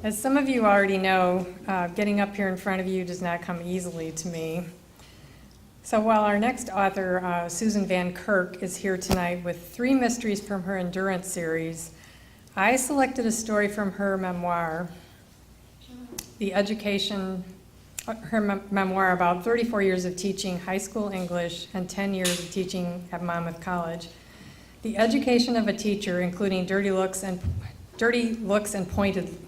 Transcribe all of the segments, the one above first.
As some of you already know, getting up here in front of you does not come easily to me. So while our next author, Susan Van Kirk, is here tonight with 3 mysteries from her Endurance series, I selected a story from her memoir, her memoir about 34 years of teaching high school English and 10 years of teaching at Monmouth College. The Education of a Teacher, including dirty looks and pointed.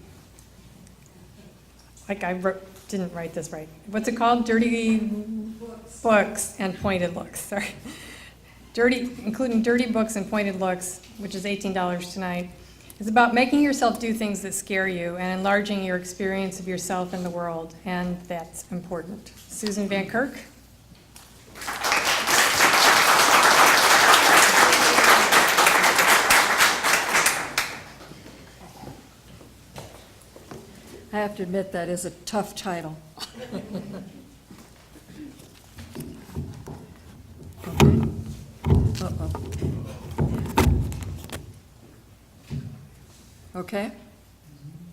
Didn't write this right. What's it called? Dirty books and pointed looks. Sorry, including dirty books and pointed looks, which is $18 tonight. It's about making yourself do things that scare you and enlarging your experience of yourself and the world, and that's important. Susan Van Kirk. I have to admit that is a tough title. Okay. Uh-oh. Okay?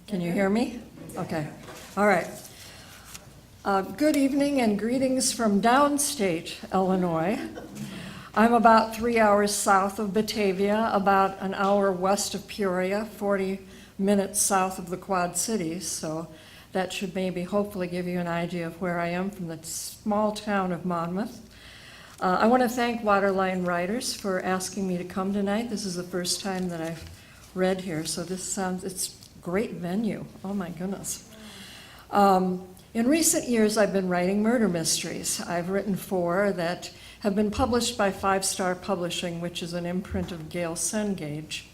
Can you hear me? Okay. All right. Good evening and greetings from downstate Illinois. I'm about 3 hours south of Batavia, about an hour west of Peoria, 40 minutes south of the Quad Cities, so that should maybe hopefully give you an idea of where I am from the small town of Monmouth. I want to thank Waterline writers for asking me to come tonight. This is the first time that I've read here, so it's a great venue. Oh my goodness. In recent years, I've been writing murder mysteries. I've written 4 that have been published by 5 Star Publishing, which is an imprint of Gail Cengage.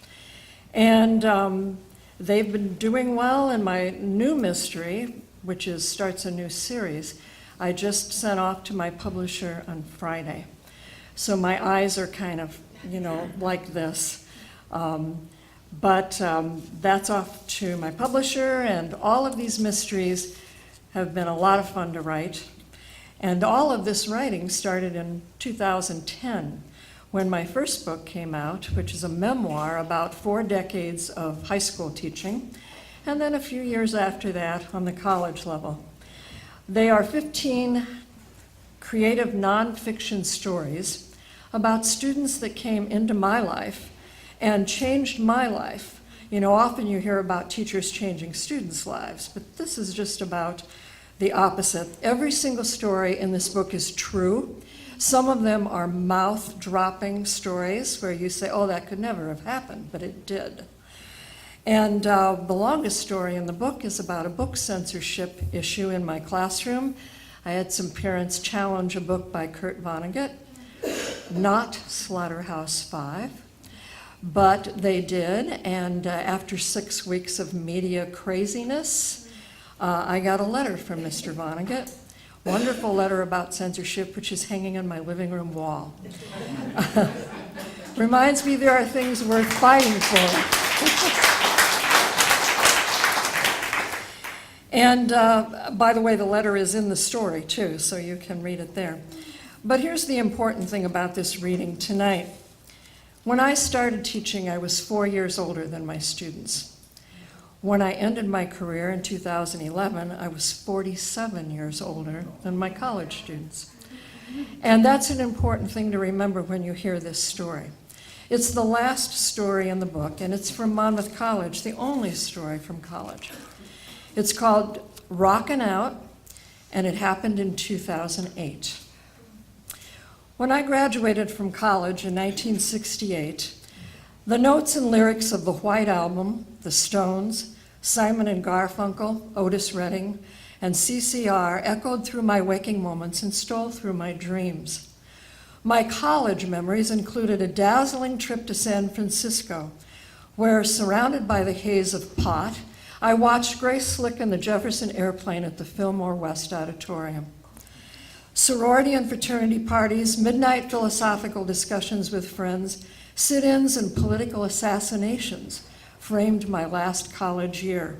And they've been doing well, and my new mystery, which starts a new series, I just sent off to my publisher on Friday. So my eyes are kind of, like this. But that's off to my publisher, and all of these mysteries have been a lot of fun to write. And all of this writing started in 2010. When my first book came out, which is a memoir about 4 decades of high school teaching, and then a few years after that on the college level. They are 15 creative nonfiction stories about students that came into my life and changed my life. Often you hear about teachers changing students' lives, but this is just about the opposite. Every single story in this book is true. Some of them are mouth-dropping stories where you say, oh, that could never have happened, but it did. And the longest story in the book is about a book censorship issue in my classroom. I had some parents challenge a book by Kurt Vonnegut, not Slaughterhouse-Five, but they did, and after 6 weeks of media craziness, I got a letter from Mr. Vonnegut. Wonderful letter about censorship, which is hanging on my living room wall. Reminds me there are things worth fighting for. And by the way, the letter is in the story too, so you can read it there. But here's the important thing about this reading tonight. When I started teaching, I was 4 years older than my students. When I ended my career in 2011, I was 47 years older than my college students. And that's an important thing to remember when you hear this story. It's the last story in the book, and it's from Monmouth College, the only story from college. It's called Rockin' Out, and it happened in 2008. When I graduated from college in 1968, the notes and lyrics of the White Album, the Stones, Simon and Garfunkel, Otis Redding, and CCR echoed through my waking moments and stole through my dreams. My college memories included a dazzling trip to San Francisco, where, surrounded by the haze of pot, I watched Grace Slick and the Jefferson Airplane at the Fillmore West Auditorium. Sorority and fraternity parties, midnight philosophical discussions with friends, sit-ins and political assassinations framed my last college year.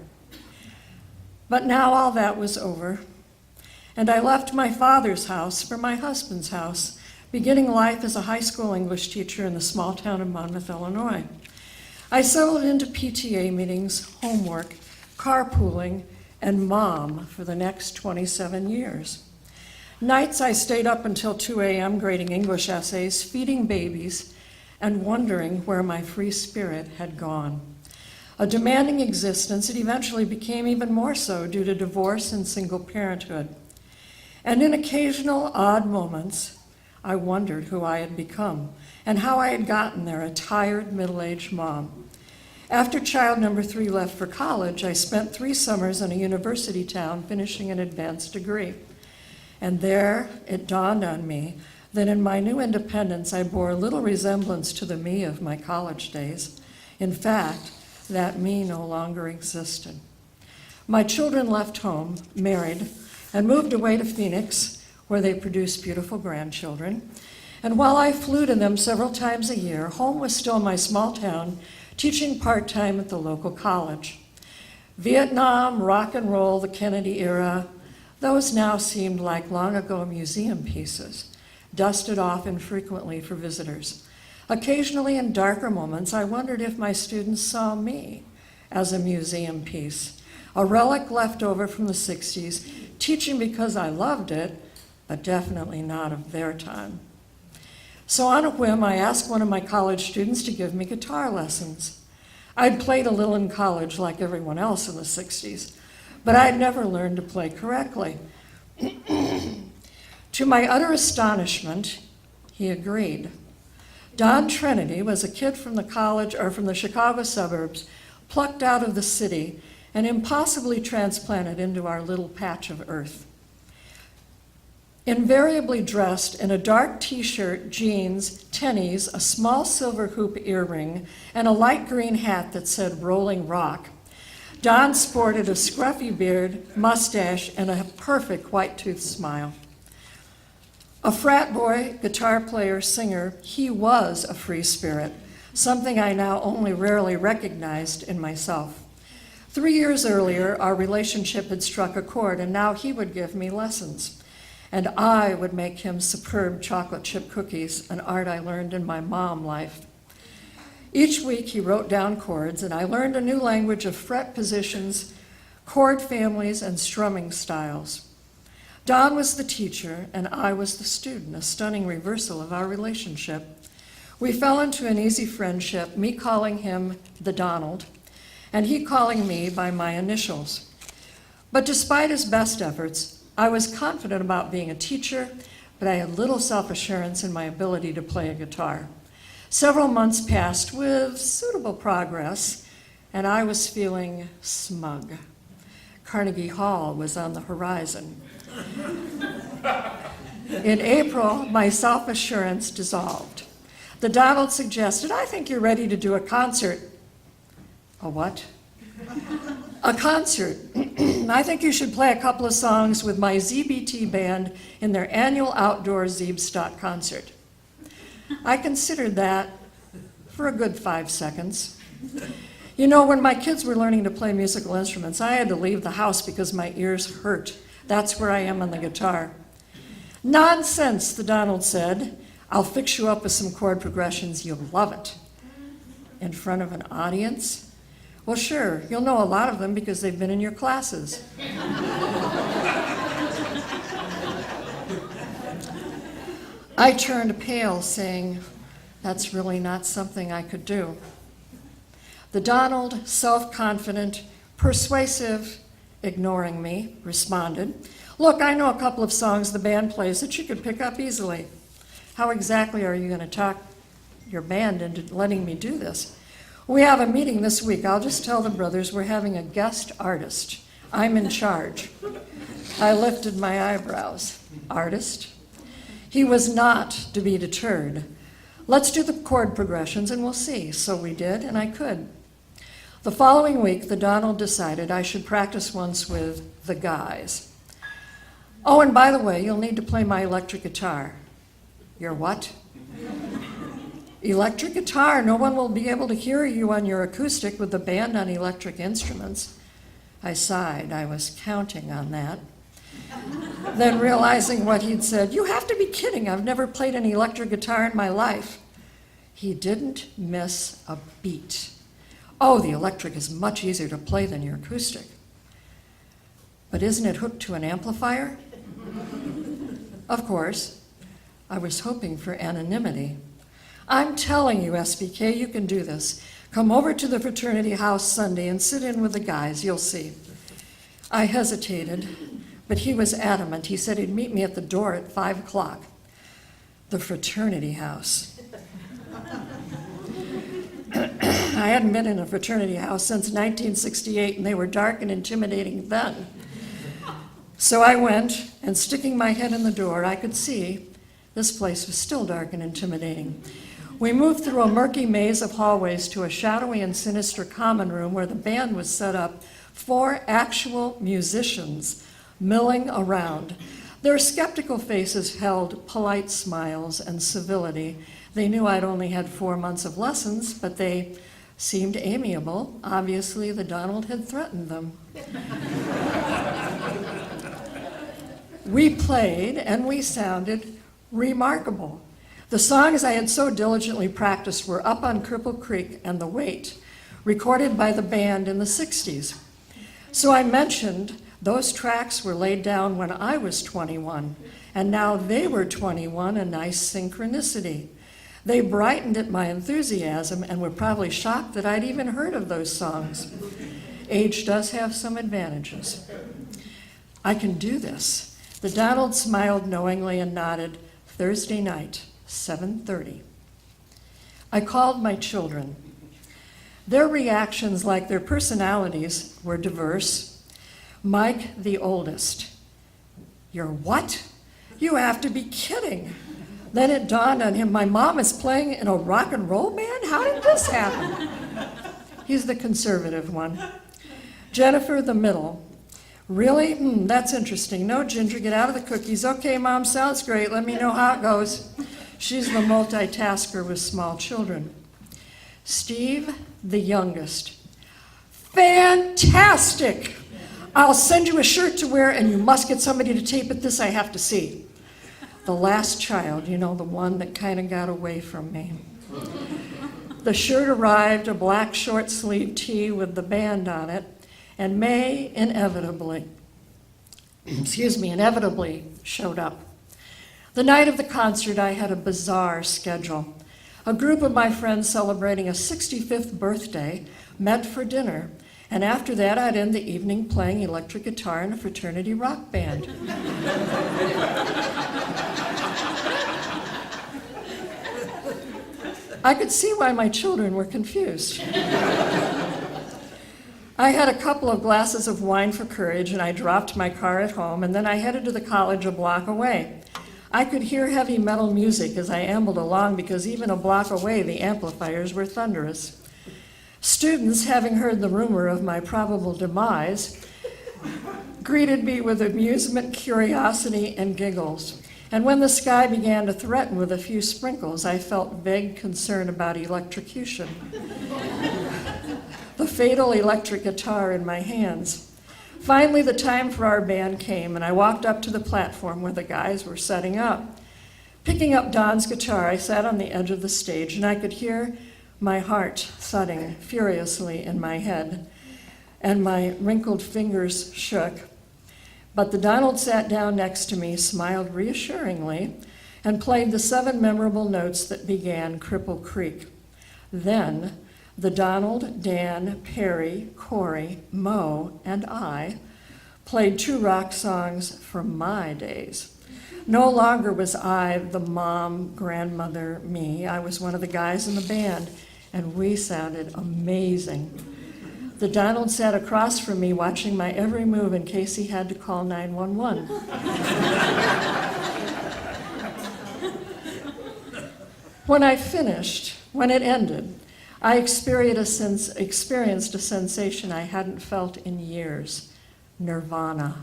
But now all that was over, and I left my father's house for my husband's house, beginning life as a high school English teacher in the small town of Monmouth, Illinois. I settled into PTA meetings, homework, carpooling, and mom for the next 27 years. Nights I stayed up until 2 a.m. grading English essays, feeding babies, and wondering where my free spirit had gone. A demanding existence, it eventually became even more so due to divorce and single parenthood. And in occasional odd moments, I wondered who I had become and how I had gotten there, a tired middle-aged mom. After child number 3 left for college, I spent 3 summers in a university town finishing an advanced degree. And there it dawned on me that in my new independence, I bore little resemblance to the me of my college days. In fact, that me no longer existed. My children left home, married, and moved away to Phoenix, where they produced beautiful grandchildren. And while I flew to them several times a year, home was still my small town, teaching part-time at the local college. Vietnam, rock and roll, the Kennedy era, those now seemed like long ago museum pieces, dusted off infrequently for visitors. Occasionally in darker moments, I wondered if my students saw me as a museum piece, a relic left over from the 60s, teaching because I loved it, but definitely not of their time. So on a whim, I asked one of my college students to give me guitar lessons. I'd played a little in college like everyone else in the 60s, but I'd never learned to play correctly. To my utter astonishment, he agreed. Don Trinity was a kid from the college or from the Chicago suburbs, plucked out of the city and impossibly transplanted into our little patch of earth. Invariably dressed in a dark t-shirt, jeans, tennies, a small silver hoop earring, and a light green hat that said Rolling Rock, Don sported a scruffy beard, mustache, and a perfect white-toothed smile. A frat boy, guitar player, singer, he was a free spirit, something I now only rarely recognized in myself. 3 years earlier, our relationship had struck a chord, and now he would give me lessons. And I would make him superb chocolate chip cookies, an art I learned in my mom life. Each week he wrote down chords, and I learned a new language of fret positions, chord families, and strumming styles. Don was the teacher, and I was the student, a stunning reversal of our relationship. We fell into an easy friendship, me calling him the Donald, and he calling me by my initials. But despite his best efforts, I was confident about being a teacher, but I had little self-assurance in my ability to play a guitar. Several months passed with suitable progress, and I was feeling smug. Carnegie Hall was on the horizon. In April, my self-assurance dissolved. The Donald suggested, I think you're ready to do a concert. A what? A concert. I think you should play a couple of songs with my ZBT band in their annual outdoor Zeebstock concert. I considered that for a good 5 seconds. You know, when my kids were learning to play musical instruments, I had to leave the house because my ears hurt. That's where I am on the guitar. Nonsense, the Donald said. I'll fix you up with some chord progressions. You'll love it. In front of an audience? Well, sure, you'll know a lot of them because they've been in your classes. I turned pale, saying, that's really not something I could do. The Donald, self-confident, persuasive, ignoring me, responded, look, I know a couple of songs the band plays that you could pick up easily. How exactly are you going to talk your band into letting me do this? We have a meeting this week. I'll just tell the brothers we're having a guest artist. I'm in charge. I lifted my eyebrows. Artist? He was not to be deterred. Let's do the chord progressions and we'll see. So we did, and I could. The following week, the Donald decided I should practice once with the guys. Oh, and by the way, you'll need to play my electric guitar. Your what? Electric guitar. No one will be able to hear you on your acoustic with the band on electric instruments. I sighed. I was counting on that. Then realizing what he'd said, you have to be kidding. I've never played an electric guitar in my life. He didn't miss a beat. Oh, the electric is much easier to play than your acoustic. But isn't it hooked to an amplifier? Of course, I was hoping for anonymity. I'm telling you, SBK, you can do this. Come over to the fraternity house Sunday and sit in with the guys, you'll see. I hesitated, but he was adamant. He said he'd meet me at the door at 5 o'clock. The fraternity house. I hadn't been in a fraternity house since 1968, and they were dark and intimidating then. So I went, and sticking my head in the door, I could see this place was still dark and intimidating. We moved through a murky maze of hallways to a shadowy and sinister common room where the band was set up, 4 actual musicians milling around. Their skeptical faces held polite smiles and civility. They knew I'd only had 4 months of lessons, but they seemed amiable. Obviously, the Donald had threatened them. We played and we sounded remarkable. The songs I had so diligently practiced were Up on Cripple Creek and The Weight, recorded by the band in the 60s. So I mentioned those tracks were laid down when I was 21, and now they were 21, a nice synchronicity. They brightened at my enthusiasm and were probably shocked that I'd even heard of those songs. Age does have some advantages. I can do this. The Donald smiled knowingly and nodded. Thursday night, 7:30. I called my children. Their reactions, like their personalities, were diverse. Mike, the oldest. You're what? You have to be kidding. Then it dawned on him, my mom is playing in a rock and roll band? How did this happen? He's the conservative one. Jennifer, the middle. Really? That's interesting. No, Ginger, get out of the cookies. Okay, Mom, sounds great. Let me know how it goes. She's the multitasker with small children. Steve, the youngest. Fantastic! I'll send you a shirt to wear, and you must get somebody to tape it. This I have to see. The last child, the one that kind of got away from me. The shirt arrived, a black short-sleeved tee with the band on it, and May inevitably showed up. The night of the concert, I had a bizarre schedule. A group of my friends celebrating a 65th birthday met for dinner, and after that, I'd end the evening playing electric guitar in a fraternity rock band. I could see why my children were confused. I had a couple of glasses of wine for courage, and I dropped my car at home, and then I headed to the college a block away. I could hear heavy metal music as I ambled along because even a block away, the amplifiers were thunderous. Students, having heard the rumor of my probable demise, greeted me with amusement, curiosity, and giggles. And when the sky began to threaten with a few sprinkles, I felt vague concern about electrocution. The fatal electric guitar in my hands. Finally, the time for our band came, and I walked up to the platform where the guys were setting up. Picking up Don's guitar, I sat on the edge of the stage, and I could hear my heart thudding furiously in my head, and my wrinkled fingers shook. But the Donald sat down next to me, smiled reassuringly, and played the 7 memorable notes that began Cripple Creek. Then, the Donald, Dan, Perry, Corey, Mo, and I played 2 rock songs from my days. No longer was I the mom, grandmother, me. I was one of the guys in the band, and we sounded amazing. The Donald sat across from me, watching my every move in case he had to call 911. When I finished, when it ended, I experienced a sensation I hadn't felt in years, nirvana.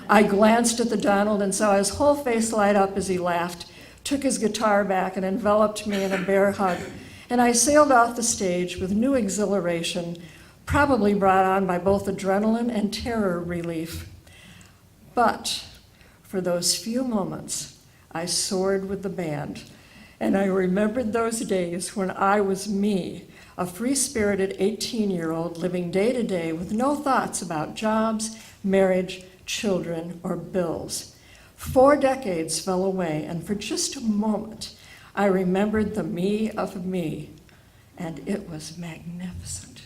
I glanced at the Donald and saw his whole face light up as he laughed, took his guitar back and enveloped me in a bear hug, and I sailed off the stage with new exhilaration, probably brought on by both adrenaline and terror relief. But for those few moments, I soared with the band, and I remembered those days when I was me, a free-spirited 18-year-old living day to day with no thoughts about jobs, marriage, children, or bills. 4 decades fell away, and for just a moment, I remembered the me of me, and it was magnificent.